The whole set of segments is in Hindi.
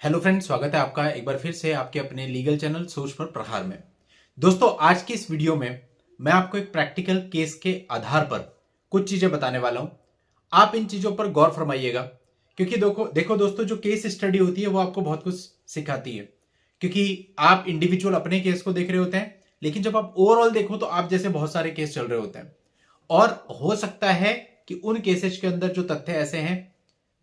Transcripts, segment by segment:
हेलो फ्रेंड्स, स्वागत है आपका एक बार फिर से आपके अपने लीगल चैनल सोच पर प्रहार में। दोस्तों, आज की इस वीडियो में मैं आपको एक प्रैक्टिकल केस के आधार पर कुछ चीजें बताने वाला हूं। आप इन चीजों पर गौर फरमाइएगा, क्योंकि देखो देखो दोस्तों, जो केस स्टडी होती है वो आपको बहुत कुछ सिखाती है। क्योंकि आप इंडिविजुअल अपने केस को देख रहे होते हैं, लेकिन जब आप ओवरऑल देखो तो आप जैसे बहुत सारे केस चल रहे होते हैं। और हो सकता है कि उन केसेस के अंदर जो तथ्य ऐसे हैं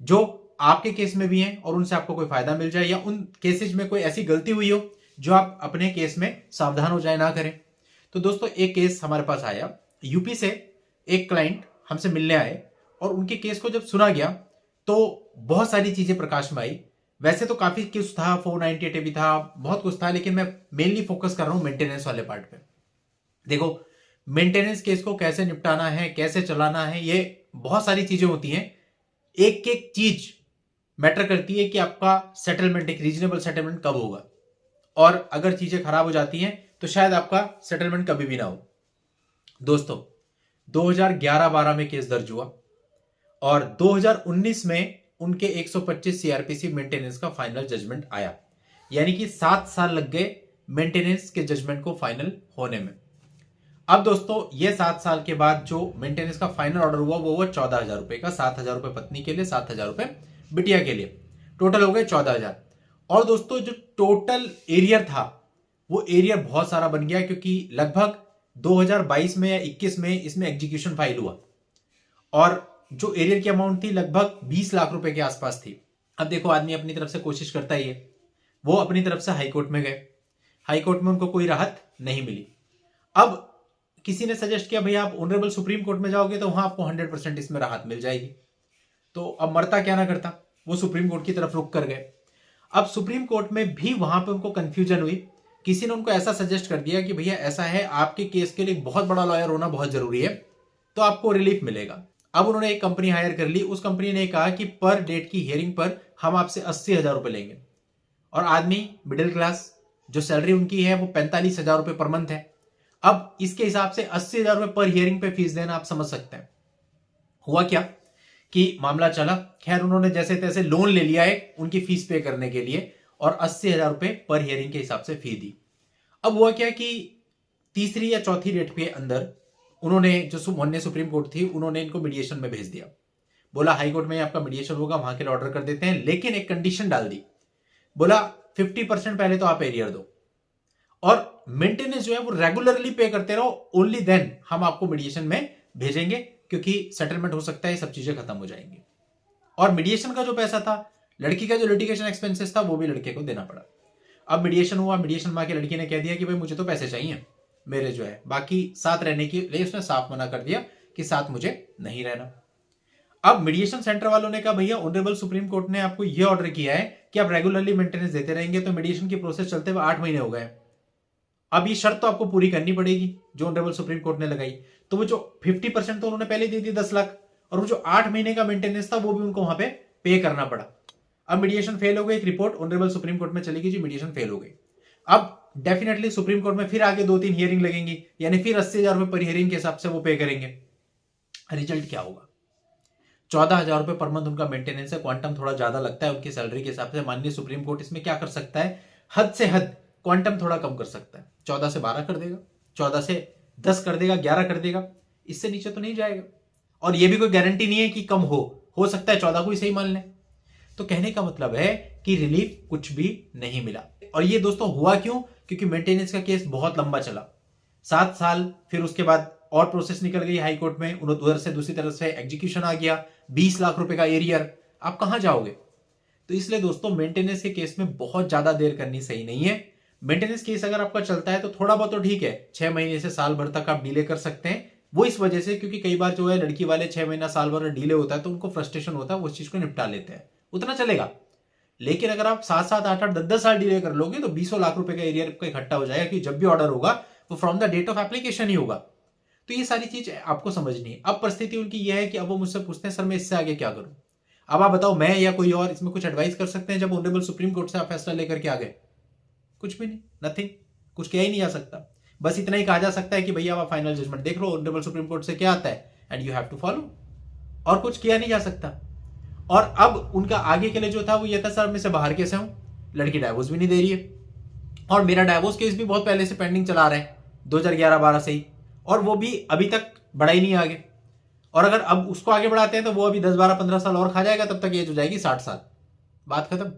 जो आपके केस में भी हैं और उनसे आपको कोई फायदा मिल जाए, या उन केसेज में कोई ऐसी गलती हुई हो जो आप अपने केस में सावधान हो जाए ना करें। तो दोस्तों, एक केस हमारे पास आया यूपी से। एक क्लाइंट हमसे मिलने आए और उनके केस को जब सुना गया तो बहुत सारी चीजें प्रकाश में आई। वैसे तो काफी कुछ था, 498 भी था, बहुत कुछ था, लेकिन मैं मेनली फोकस कर रहा हूं मेंटेनेंस वाले पार्ट पे। देखो, मेंटेनेंस केस को कैसे निपटाना है, कैसे चलाना है, ये बहुत सारी चीजें होती हैं। एक एक चीज मैटर करती है कि आपका सेटलमेंट, एक रीजनेबल सेटलमेंट कब होगा। और अगर चीजें खराब हो जाती हैं तो शायद आपका सेटलमेंट कभी भी ना हो। दोस्तों, 2011-12 में केस दर्ज हुआ और 2019 में उनके 125 सीआरपीसी मेंटेनेंस का फाइनल जजमेंट आया। यानी कि 7 साल लग गए मेंटेनेंस के जजमेंट को फाइनल होने में। अब दोस्तों, ये 7 साल के बाद जो मेंटेनेंस का फाइनल ऑर्डर हुआ वो 14,000 रुपए का। 7,000 रुपए पत्नी के लिए, 7,000 रुपए बिटिया के लिए, टोटल हो गए 14,000। और दोस्तों, जो टोटल एरियर था वो एरियर बहुत सारा बन गया, क्योंकि लगभग 2022 में या 21 में इसमें एग्जीक्यूशन फाइल हुआ और जो एरियर की अमाउंट थी लगभग 20 लाख रुपए के आसपास थी। अब देखो, आदमी अपनी तरफ से कोशिश करता ही है। वो अपनी तरफ से हाईकोर्ट में गए, हाईकोर्ट में उनको कोई राहत नहीं मिली। अब किसी ने सजेस्ट किया, भैया आप ऑनरेबल सुप्रीम कोर्ट में जाओगे तो वहां आपको 100% इसमें राहत मिल जाएगी। तो अब मरता क्या ना करता, वो सुप्रीम कोर्ट की तरफ रुक कर गए। अब सुप्रीम कोर्ट में भी वहां पे उनको कंफ्यूजन हुई। किसी ने उनको ऐसा सजेस्ट कर दिया कि भैया ऐसा है, आपके केस के लिए एक बहुत बड़ा लॉयर होना बहुत जरूरी है, तो आपको रिलीफ मिलेगा। अब उन्होंने एक कंपनी हायर कर ली। उस कंपनी ने कहा कि पर डेट की हियरिंग पर हम आपसे 80,000 रुपए लेंगे। और आदमी मिडिल क्लास, जो सैलरी उनकी है वो 45,000 रुपए पर मंथ है। अब इसके हिसाब से 80,000 रुपए पर हियरिंग पे फीस देना आप समझ सकते हैं। हुआ क्या कि मामला चला, खैर उन्होंने जैसे तैसे लोन ले लिया है उनकी फीस पे करने के लिए और 80,000 रुपए पर हियरिंग के हिसाब से फी दी। अब हुआ क्या कि तीसरी या चौथी डेट के अंदर उन्होंने, जो मोहन्ने सुप्रीम कोर्ट थी, उन्होंने इनको मीडिएशन में भेज दिया। बोला हाई कोर्ट में आपका मीडिएशन होगा, वहां के लिए ऑर्डर कर देते हैं, लेकिन एक कंडीशन डाल दी। बोला 50% पहले तो आप एरियर दो और मेंटेनेंस जो है वो रेगुलरली पे करते रहो, ओनली देन हम आपको मीडिएशन में भेजेंगे, क्योंकि सेटलमेंट हो सकता है, सब चीजें खत्म हो जाएंगी। और मीडिएशन का जो पैसा था, लड़की का जो लिटिगेशन एक्सपेंसेस था, वो भी लड़के को देना पड़ा। अब मीडिएशन हुआ, मीडिएशन में आके लड़की ने कह दिया कि भाई मुझे तो पैसे चाहिए मेरे, जो है बाकी साथ रहने के लिए उसने साफ मना कर दिया कि साथ मुझे नहीं रहना। अब मीडिएशन सेंटर वालों ने कहा, भैया ऑनरेबल सुप्रीम कोर्ट ने आपको यह ऑर्डर किया है कि आप रेगुलरली मेंटेनेंस देते रहेंगे, तो मीडिएशन की प्रोसेस चलते हुए 8 महीने हो गए। अब ये शर्त तो आपको पूरी करनी पड़ेगी जो ऑनरेबल सुप्रीम कोर्ट ने लगाई। तो वो जो 50% तो उन्होंने पहले दे दी, 10 लाख, और वो जो 8 महीने का मेंटेनेंस था वो भी उनको वहां पे करना पड़ा। अब मीडिएशन फेल हो गई, एक रिपोर्ट ऑनरेबल सुप्रीम कोर्ट में चलेगी जी मीडिएशन फेल हो गई। अब डेफिनेटली सुप्रीम कोर्ट में फिर आगे 2-3 हियरिंग लगेंगी, यानी फिर 80,000 रुपए पर हियरिंग के हिसाब से वो पे करेंगे। रिजल्ट क्या होगा? 14,000 रुपए पर मंथ उनका मेंटेनेंस है। क्वांटम थोड़ा ज्यादा लगता है उनकी सैलरी के हिसाब से। माननीय सुप्रीम कोर्ट इसमें क्या कर सकता है, हद से हद क्वांटम थोड़ा कम कर सकता है। 14 से 12 कर देगा, 14 से 10 कर देगा, 11 कर देगा, इससे नीचे तो नहीं जाएगा। और यह भी कोई गारंटी नहीं है कि कम हो सकता है 14 को ही सही मान लें। तो कहने का मतलब है कि रिलीफ कुछ भी नहीं मिला। और ये दोस्तों हुआ क्यों? क्योंकि मेंटेनेंस का केस बहुत लंबा चला, 7 साल। फिर उसके बाद और प्रोसेस निकल गई हाई कोर्ट में, उधर से दूसरी तरफ से एग्जीक्यूशन आ गया, 20 लाख रुपए का एरियर। आप कहां जाओगे? तो इसलिए दोस्तों, मेंटेनेंस के केस में बहुत ज्यादा देर करनी सही नहीं है। मेंटेनेंस केस अगर आपका चलता है तो थोड़ा बहुत तो ठीक है, 6 महीने से साल भर तक आप डिले कर सकते हैं। वो इस वजह से क्योंकि कई बार जो है लड़की वाले 6 महीना साल भर डिले होता है तो उनको फ्रस्ट्रेशन होता है, वो उस चीज को निपटा लेते हैं, उतना चलेगा। लेकिन अगर आप 7-7, 8-8, 10-10 साल डिले कर लोगे तो 20 लाख रुपए का एरियर आपका इकट्ठा हो जाएगा, कि जब भी ऑर्डर होगा वो from the date of application ही होगा। तो ये सारी चीज आपको समझनी है। अब परिस्थिति उनकी यह है कि अब वो मुझसे पूछते हैं, सर मैं इससे आगे क्या करूं? अब आप बताओ, मैं या कोई और इसमें कुछ एडवाइस कर सकते हैं जब ऑनरेबल सुप्रीम कोर्ट से आप फैसला लेकर के आ गए? कुछ भी नहीं, नथिंग, कुछ किया ही नहीं जा सकता। बस इतना ही कहा जा सकता है कि भैया आप फाइनल जजमेंट देख लो, ऑनरेबल सुप्रीम कोर्ट से क्या आता है and you have to follow. और कुछ किया नहीं जा सकता। और अब उनका आगे के लिए जो था वो ये था, सर मैं से बाहर कैसे हूं? लड़की डाइवोर्स भी नहीं दे रही है, और मेरा डाइवोर्स केस भी बहुत पहले से पेंडिंग चला रहा है, 2011-12 से ही, और वो भी अभी तक बढ़ा ही नहीं आगे। और अगर अब उसको आगे बढ़ाते हैं तो वो अभी 10-12-15 साल और खा जाएगा, तब तक एज हो जाएगी 60 साल, बात खत्म।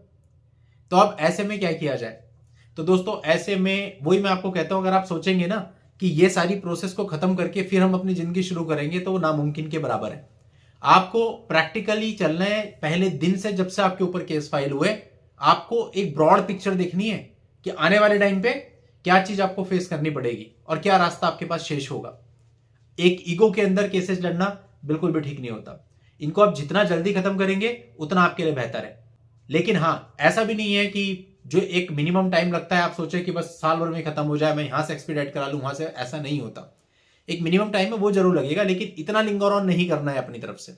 तो अब ऐसे में क्या किया जाए? तो दोस्तों ऐसे में वही मैं आपको कहता हूं, अगर आप सोचेंगे ना कि ये सारी प्रोसेस को खत्म करके फिर हम अपनी जिंदगी शुरू करेंगे, तो वो नामुमकिन के बराबर है। आपको प्रैक्टिकली चलना है। पहले दिन से जब से आपके ऊपर केस फाइल हुए, आपको एक ब्रॉड पिक्चर देखनी है कि आने वाले टाइम पे क्या चीज आपको फेस करनी पड़ेगी और क्या रास्ता आपके पास शेष होगा। एक ईगो के अंदर केसेस लड़ना बिल्कुल भी ठीक नहीं होता। इनको आप जितना जल्दी खत्म करेंगे उतना आपके लिए बेहतर है। लेकिन हां, ऐसा भी नहीं है कि जो एक मिनिमम टाइम लगता है आप सोचे कि बस साल भर में खत्म हो जाए, मैं यहां से एक्सपीडाइट करा लूं वहां से, ऐसा नहीं होता। एक मिनिमम टाइम है वो जरूर लगेगा, लेकिन इतना लिंगर ऑन नहीं करना है अपनी तरफ से।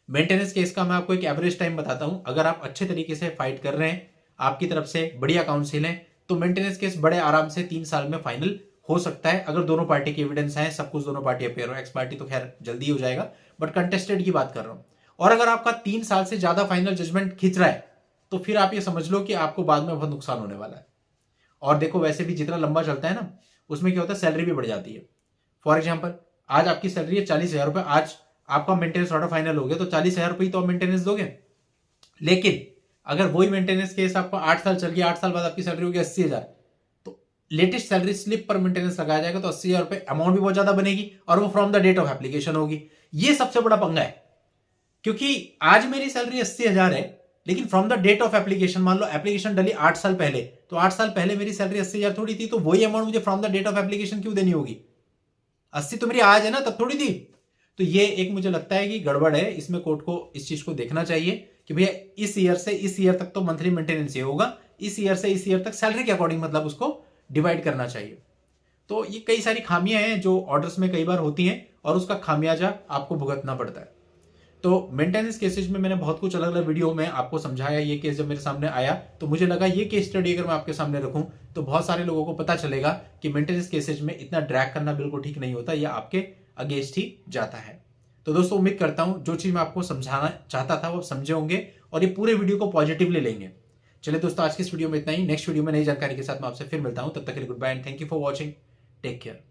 मेंटेनेंस केस का मैं आपको एक एवरेज टाइम बताता हूं। अगर आप अच्छे तरीके से फाइट कर रहे हैं, आपकी तरफ से बढ़िया काउंसिल है, तो मेंटेनेंस केस बड़े आराम से 3 साल में फाइनल हो सकता है, अगर दोनों पार्टी के एविडेंस है, सब कुछ दोनों पार्टी अपेयर हो। एक्स पार्टी तो खैर जल्दी हो जाएगा, बट कंटेस्टेड की बात कर रहा हूं। और अगर आपका 3 साल से ज्यादा फाइनल जजमेंट खिंच रहा है, तो फिर आप ये समझ लो कि आपको बाद में बहुत नुकसान होने वाला है। और देखो, वैसे भी जितना लंबा चलता है ना, उसमें क्या होता है, सैलरी भी बढ़ जाती है। फॉर एग्जाम्पल, आज आपकी सैलरी है 40,000 रुपए, आज आपका मेंटेनेंस ऑर्डर फाइनल हो गया, तो 40,000 रुपए तो आप मेंटेनेंस दोगे। लेकिन अगर वही मेंटेनेंस केस आपका 8 साल चल गया, 8 साल बाद आपकी सैलरी होगी 80,000, तो लेटेस्ट सैलरी स्लिप पर मेंटेनेंस लगाया जाएगा, तो 80,000 रुपए अमाउंट भी बहुत ज्यादा बनेगी, और वो from the date of application होगी। ये सबसे बड़ा पंगा है, क्योंकि आज मेरी सैलरी 80,000 है, लेकिन from the date of application, मान लो एप्लीकेशन डली 8 साल पहले, तो 8 साल पहले मेरी सैलरी 80,000 थोड़ी थी, तो वही अमाउंट मुझे from the date of application क्यों देनी होगी? 80 तो मेरी आज है ना, तब थोड़ी थी। तो ये एक मुझे लगता है कि गड़बड़ है। इसमें कोर्ट को इस चीज को देखना चाहिए कि भैया इस ईयर से इस ईयर तक तो मंथली मेंटेनेंस ये होगा, इस ईयर से इस ईयर तक सैलरी के अकॉर्डिंग मतलब उसको डिवाइड करना चाहिए। तो ये कई सारी खामियां हैं जो ऑर्डर्स में कई बार होती हैं, और उसका खामियाजा आपको भुगतना पड़ता है। तो मेंटेनेंस केसेज में मैंने बहुत कुछ अलग अलग वीडियो में आपको समझाया। ये केस जब मेरे सामने आया तो मुझे लगा ये केस स्टडी अगर मैं आपके सामने रखूं तो बहुत सारे लोगों को पता चलेगा कि मेंटेनेंस केसेज में इतना ड्रैग करना बिल्कुल ठीक नहीं होता, या आपके अगेंस्ट ही जाता है। तो दोस्तों, उम्मीद करता हूं जो चीज मैं आपको समझाना चाहता था वो समझे होंगे, और ये पूरे वीडियो को पॉजिटिवली लेंगे। चलिए दोस्तों, आज की इस वीडियो में इतना ही। नेक्स्ट वीडियो में नई जानकारी के साथ मैं आपसे फिर मिलता हूं। तब तक के लिए goodbye and thank you for watching. Take care.